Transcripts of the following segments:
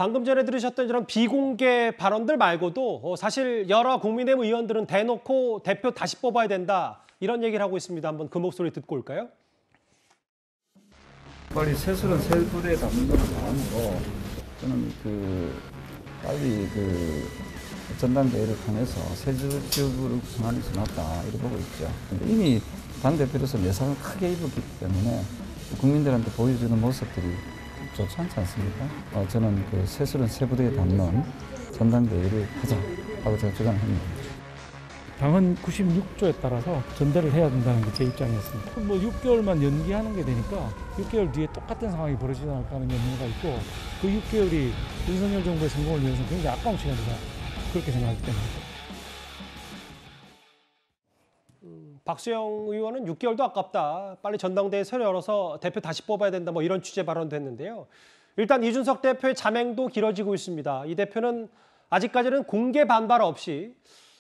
방금 전에 들으셨던 이런 비공개 발언들 말고도 사실 여러 국민의힘 의원들은 대놓고 대표 다시 뽑아야 된다 이런 얘기를 하고 있습니다. 한번 그 목소리 듣고 올까요? 빨리 세술은 세 부대에 담는 건 아니고 저는 빨리 전당대회를 통해서 새 지역으로 구성하는 것이 낫다 이렇게 보고 있죠. 이미 당대표로서 내상을 크게 입었기 때문에 국민들한테 보여주는 모습들이 좋지 않지 않습니까? 저는 세술은 세 부대에 담는 전당대회를 하자 하고 제가 주장합니다. 당헌 96조에 따라서 전대를 해야 된다는 게 제 입장이었습니다. 6개월만 연기하는 게 되니까 6개월 뒤에 똑같은 상황이 벌어지지 않을까 하는 염려가 있고 그 6개월이 윤석열 정부의 성공을 위해서 굉장히 아까운 시간이다. 그렇게 생각하기 때문에. 박수영 의원은 6개월도 아깝다. 빨리 전당대회 새로 열어서 대표 다시 뽑아야 된다. 뭐 이런 취재 발언도 했는데요. 일단 이준석 대표의 자맹도 길어지고 있습니다. 이 대표는 아직까지는 공개 반발 없이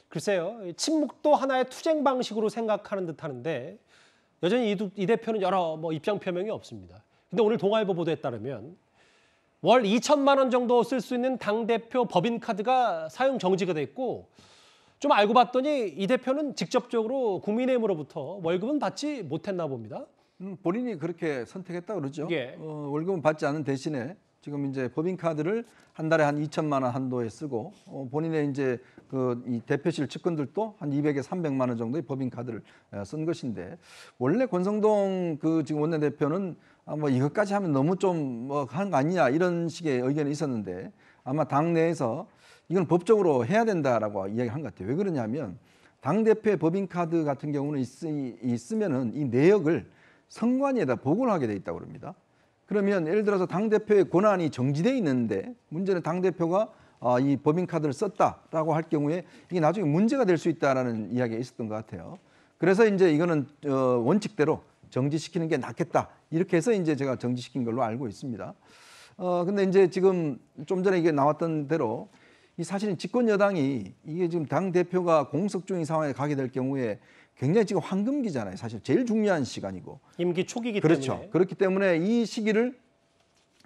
글쎄요. 침묵도 하나의 투쟁 방식으로 생각하는 듯 하는데 여전히 이 대표는 여러 입장 표명이 없습니다. 근데 오늘 동아일보 보도에 따르면 월 2천만 원 정도 쓸 수 있는 당대표 법인카드가 사용 정지가 됐고 좀 알고 봤더니 이 대표는 직접적으로 국민의힘으로부터 월급은 받지 못했나 봅니다. 본인이 그렇게 선택했다 그러죠. 예. 월급은 받지 않은 대신에 지금 이제 법인카드를 한 달에 한 2천만 원 한도에 쓰고 본인의 이제 이 대표실 측근들도 한 200에서 300만 원 정도의 법인카드를 쓴 것인데 원래 권성동 지금 원내대표는 이것까지 하면 너무 좀 하는 거 아니냐 이런 식의 의견이 있었는데 아마 당내에서 이건 법적으로 해야 된다라고 이야기한 것 같아요. 왜 그러냐면 당대표의 법인카드 같은 경우는 있으면은 이 내역을 선관위에다 보고를 하게 돼 있다고 합니다. 그러면 예를 들어서 당대표의 권한이 정지돼 있는데 문제는 당대표가 이 법인카드를 썼다라고 할 경우에 이게 나중에 문제가 될 수 있다라는 이야기가 있었던 것 같아요. 그래서 이제 이거는 원칙대로 정지시키는 게 낫겠다. 이렇게 해서 이제 제가 정지시킨 걸로 알고 있습니다. 근데 이제 지금 좀 전에 이게 나왔던 대로 이 사실은 집권 여당이 이게 지금 당 대표가 공석 중인 상황에 가게 될 경우에 굉장히 지금 황금기잖아요. 사실 제일 중요한 시간이고 임기 초기이기 그렇죠. 때문에 그렇기 때문에 이 시기를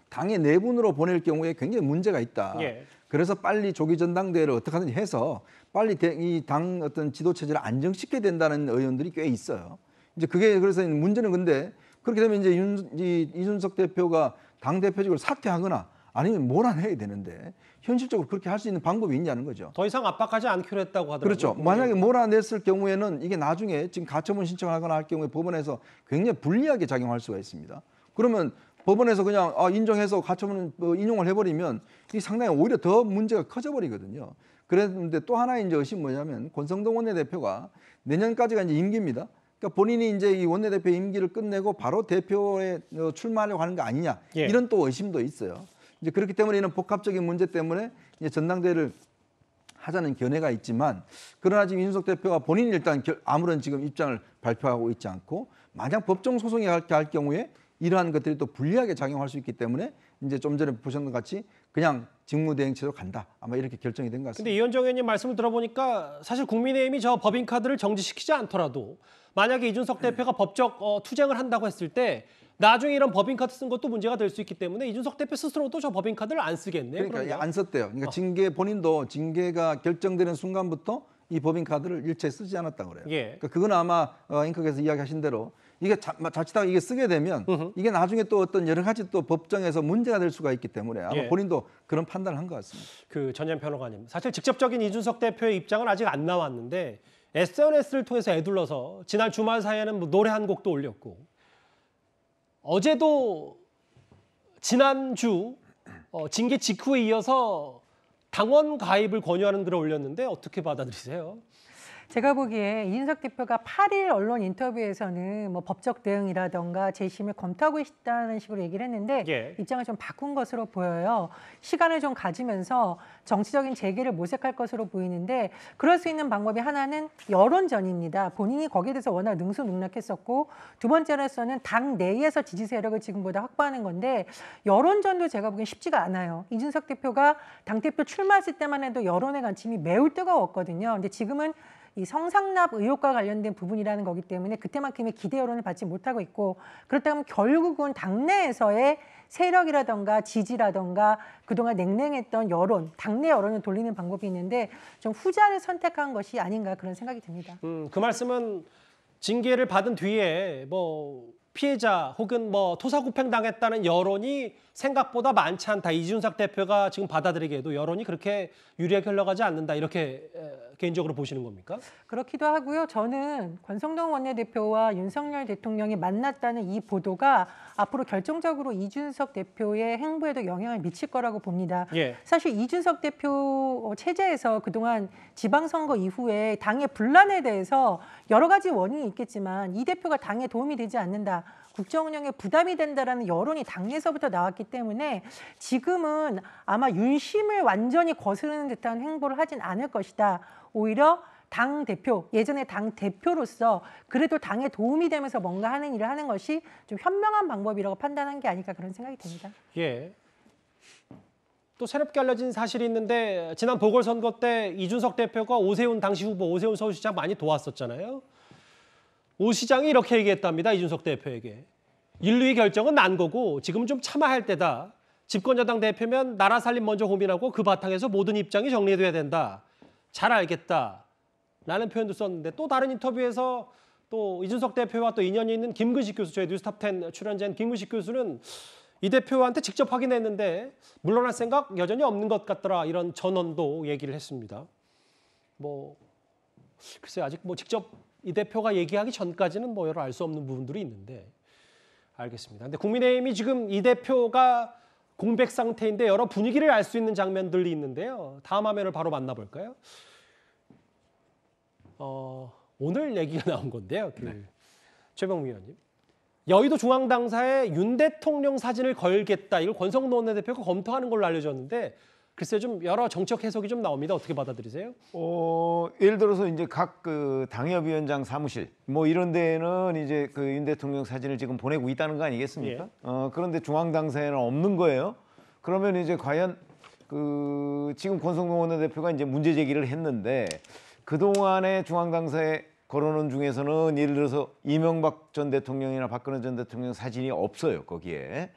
당의 내분으로 보낼 경우에 굉장히 문제가 있다. 예. 그래서 빨리 조기 전당대회를 어떻게든 해서 빨리 이 당 어떤 지도 체제를 안정시켜야 된다는 의원들이 꽤 있어요. 이제 그게 그래서 문제는 근데 그렇게 되면 이제 이준석 대표가 당 대표직을 사퇴하거나 아니면 몰아내야 되는데 현실적으로 그렇게 할 수 있는 방법이 있냐는 거죠. 더 이상 압박하지 않기로 했다고 하더라고요. 그렇죠. 만약에 몰아냈을 경우에는 이게 나중에 지금 가처분 신청하거나 할 경우에 법원에서 굉장히 불리하게 작용할 수가 있습니다. 그러면 법원에서 그냥 인정해서 가처분 인용을 해버리면 이게 상당히 오히려 더 문제가 커져버리거든요. 그런데 또 하나의 이제 의심이 뭐냐면 권성동 원내대표가 내년까지가 이제 임기입니다. 그러니까 본인이 이제 이 원내대표 임기를 끝내고 바로 대표에 출마하려고 하는 거 아니냐 이런 또 의심도 있어요. 이제 그렇기 때문에 이런 복합적인 문제 때문에 이제 전당대회를 하자는 견해가 있지만 그러나 지금 이준석 대표가 본인이 일단 아무런 지금 입장을 발표하고 있지 않고 만약 법정 소송에 갈 경우에 이러한 것들이 또 불리하게 작용할 수 있기 때문에 이제 좀 전에 보셨던 것 같이 그냥 직무대행체로 간다. 아마 이렇게 결정이 된 것 같습니다. 근데 이현정 의원님 말씀을 들어보니까 사실 국민의힘이 저 법인카드를 정지시키지 않더라도 만약에 이준석 대표가 법적 투쟁을 한다고 했을 때 나중에 이런 법인카드 쓴 것도 문제가 될 수 있기 때문에 이준석 대표 스스로도 저 법인카드를 안 쓰겠네요. 그러니까 안 썼대요. 그러니까 본인도 징계가 결정되는 순간부터 이 법인카드를 일체 쓰지 않았다고 그래요. 예. 그러니까 그건 아마 앵커께서 이야기하신 대로 이게 자칫하다 이게 쓰게 되면 이게 나중에 또 어떤 여러 가지 또 법정에서 문제가 될 수가 있기 때문에 아마 본인도 그런 판단을 한 것 같습니다. 전현 평론가님, 사실 직접적인 이준석 대표의 입장은 아직 안 나왔는데 SNS를 통해서 애둘러서 지난 주말 사이에는 노래 한 곡도 올렸고 어제도 지난주 징계 직후에 이어서 당원 가입을 권유하는 글을 올렸는데 어떻게 받아들이세요? 제가 보기에 이준석 대표가 8일 언론 인터뷰에서는 뭐 법적 대응이라던가 재심을 검토하고 있다는 식으로 얘기를 했는데 입장을 좀 바꾼 것으로 보여요. 시간을 좀 가지면서 정치적인 재개를 모색할 것으로 보이는데 그럴 수 있는 방법이 하나는 여론전입니다. 본인이 거기에 대해서 워낙 능수능락했었고 두 번째로서는 당 내에서 지지 세력을 지금보다 확보하는 건데 여론전도 제가 보기엔 쉽지가 않아요. 이준석 대표가 당대표 출마했을 때만 해도 여론의 관심이 매우 뜨거웠거든요. 근데 지금은 이 성상납 의혹과 관련된 부분이라는 거기 때문에 그때만큼의 기대 여론을 받지 못하고 있고 그렇다면 결국은 당내에서의 세력이라던가 지지라던가 그동안 냉랭했던 여론, 당내 여론을 돌리는 방법이 있는데 좀 후자를 선택한 것이 아닌가 그런 생각이 듭니다. 그 말씀은 징계를 받은 뒤에 뭐 피해자 혹은 뭐 토사구팽 당했다는 여론이 생각보다 많지 않다. 이준석 대표가 지금 받아들이기에도 여론이 그렇게 유리하게 흘러가지 않는다. 이렇게 개인적으로 보시는 겁니까? 그렇기도 하고요. 저는 권성동 원내대표와 윤석열 대통령이 만났다는 이 보도가 앞으로 결정적으로 이준석 대표의 행보에도 영향을 미칠 거라고 봅니다. 예. 사실 이준석 대표 체제에서 그동안 지방선거 이후에 당의 분란에 대해서 여러 가지 원인이 있겠지만 이 대표가 당에 도움이 되지 않는다. 국정 운영에 부담이 된다라는 여론이 당내에서부터 나왔기 때문에 지금은 아마 윤심을 완전히 거스르는 듯한 행보를 하진 않을 것이다. 오히려 당 대표, 예전에 당 대표로서 그래도 당에 도움이 되면서 뭔가 하는 일을 하는 것이 좀 현명한 방법이라고 판단한 게 아닐까 그런 생각이 듭니다. 예. 또 새롭게 알려진 사실이 있는데 지난 보궐선거 때 이준석 대표가 오세훈 당시 후보 오세훈 서울시장 많이 도왔었잖아요. 오 시장이 이렇게 얘기했답니다. 이준석 대표에게. 인류의 결정은 난 거고 지금은 좀 참아야 할 때다. 집권여당 대표면 나라 살림 먼저 고민하고 그 바탕에서 모든 입장이 정리돼야 된다. 잘 알겠다. 라는 표현도 썼는데 또 다른 인터뷰에서 또 이준석 대표와 또 인연이 있는 김근식 교수, 저희 뉴스탑10 출연자인 김근식 교수는 이 대표한테 직접 확인했는데 물러날 생각 여전히 없는 것 같더라. 이런 전언도 얘기를 했습니다. 뭐 글쎄 아직 뭐 직접 이 대표가 얘기하기 전까지는 뭐 여러 알 수 없는 부분들이 있는데 알겠습니다. 근데 국민의힘이 지금 이 대표가 공백 상태인데 여러 분위기를 알 수 있는 장면들이 있는데요. 다음 화면을 바로 만나볼까요? 오늘 얘기가 나온 건데요. 최병무 의원님. 여의도 중앙당사에 윤 대통령 사진을 걸겠다. 이걸 권성동 원내대표가 검토하는 걸로 알려졌는데 글쎄 좀 여러 정책 해석이 좀 나옵니다. 어떻게 받아들이세요? 예를 들어서 이제 각 그 당협위원장 사무실 뭐 이런 데는 이제 그 윤 대통령 사진을 지금 보내고 있다는 거 아니겠습니까? 그런데 중앙당사에는 없는 거예요. 그러면 이제 과연 그 지금 권성동 원내대표가 이제 문제 제기를 했는데 그동안에 중앙당사에 걸어놓은 중에서는 예를 들어서 이명박 전 대통령이나 박근혜 전 대통령 사진이 없어요, 거기에.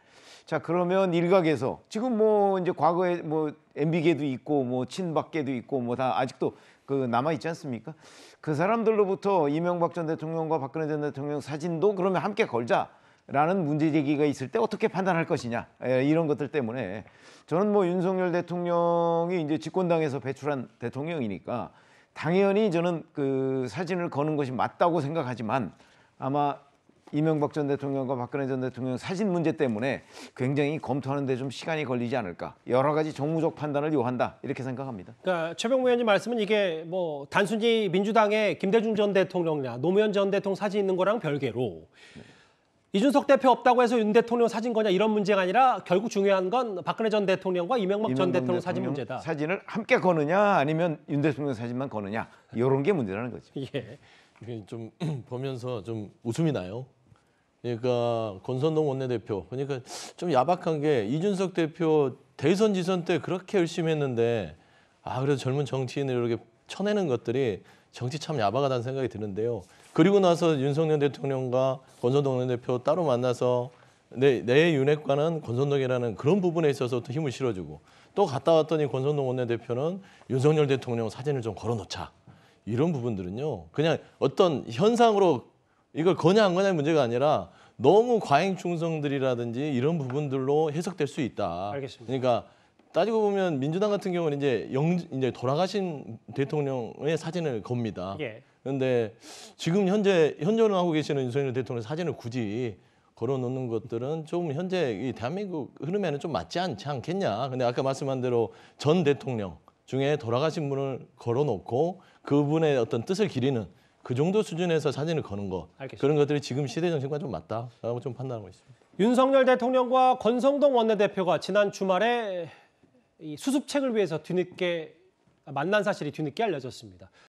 자, 그러면 일각에서 지금 뭐 이제 과거에 뭐 MB계도 있고 뭐 친박계도 있고 뭐 다 아직도 그 남아 있지 않습니까? 그 사람들로부터 이명박 전 대통령과 박근혜 전 대통령 사진도 그러면 함께 걸자라는 문제 제기가 있을 때 어떻게 판단할 것이냐, 이런 것들 때문에 저는 뭐 윤석열 대통령이 이제 집권당에서 배출한 대통령이니까 당연히 저는 그 사진을 거는 것이 맞다고 생각하지만 아마 이명박 전 대통령과 박근혜 전 대통령 사진 문제 때문에 굉장히 검토하는 데 좀 시간이 걸리지 않을까. 여러 가지 정무적 판단을 요한다. 이렇게 생각합니다. 그러니까 최병무 의원님 말씀은 이게 뭐 단순히 민주당의 김대중 전 대통령이나 노무현 전 대통령 사진 있는 거랑 별개로 이준석 대표 없다고 해서 윤 대통령 사진 거냐 이런 문제가 아니라 결국 중요한 건 박근혜 전 대통령과 이명박 전 대통령 사진 문제다. 사진을 함께 거느냐 아니면 윤 대통령 사진만 거느냐 이런 게 문제라는 거죠. 예. 이게 좀 보면서 좀 웃음이 나요. 그러니까 권선동 원내대표, 그러니까 좀 야박한 게 이준석 대표 대선 지선 때 그렇게 열심히 했는데 그래도 젊은 정치인을 이렇게 쳐내는 것들이 정치 참 야박하다는 생각이 드는데요. 그리고 나서 윤석열 대통령과 권선동 원내대표 따로 만나서 내 윤핵관은 권선동이라는 그런 부분에 있어서 또 힘을 실어주고 또 갔다 왔더니 권선동 원내대표는 윤석열 대통령 사진을 좀 걸어놓자. 이런 부분들은요. 그냥 어떤 현상으로 이걸 거냐 안 거냐의 문제가 아니라 너무 과잉 충성들이라든지 이런 부분들로 해석될 수 있다. 알겠습니다. 그러니까 따지고 보면 민주당 같은 경우는 이제 돌아가신 대통령의 사진을 겁니다. 예. 그런데 지금 현재 현존하고 계시는 윤석열 대통령 사진을 굳이 걸어놓는 것들은 좀 현재 이 대한민국 흐름에는 좀 맞지 않지 않겠냐. 근데 아까 말씀한 대로 전 대통령 중에 돌아가신 분을 걸어놓고 그분의 어떤 뜻을 기리는 그 정도 수준에서 사진을 거는 거. 알겠습니다. 그런 것들이 지금 시대 정신과 좀 맞다라고 좀 판단하고 있습니다. 윤석열 대통령과 권성동 원내대표가 지난 주말에 이 수습책을 위해서 만난 사실이 뒤늦게 알려졌습니다.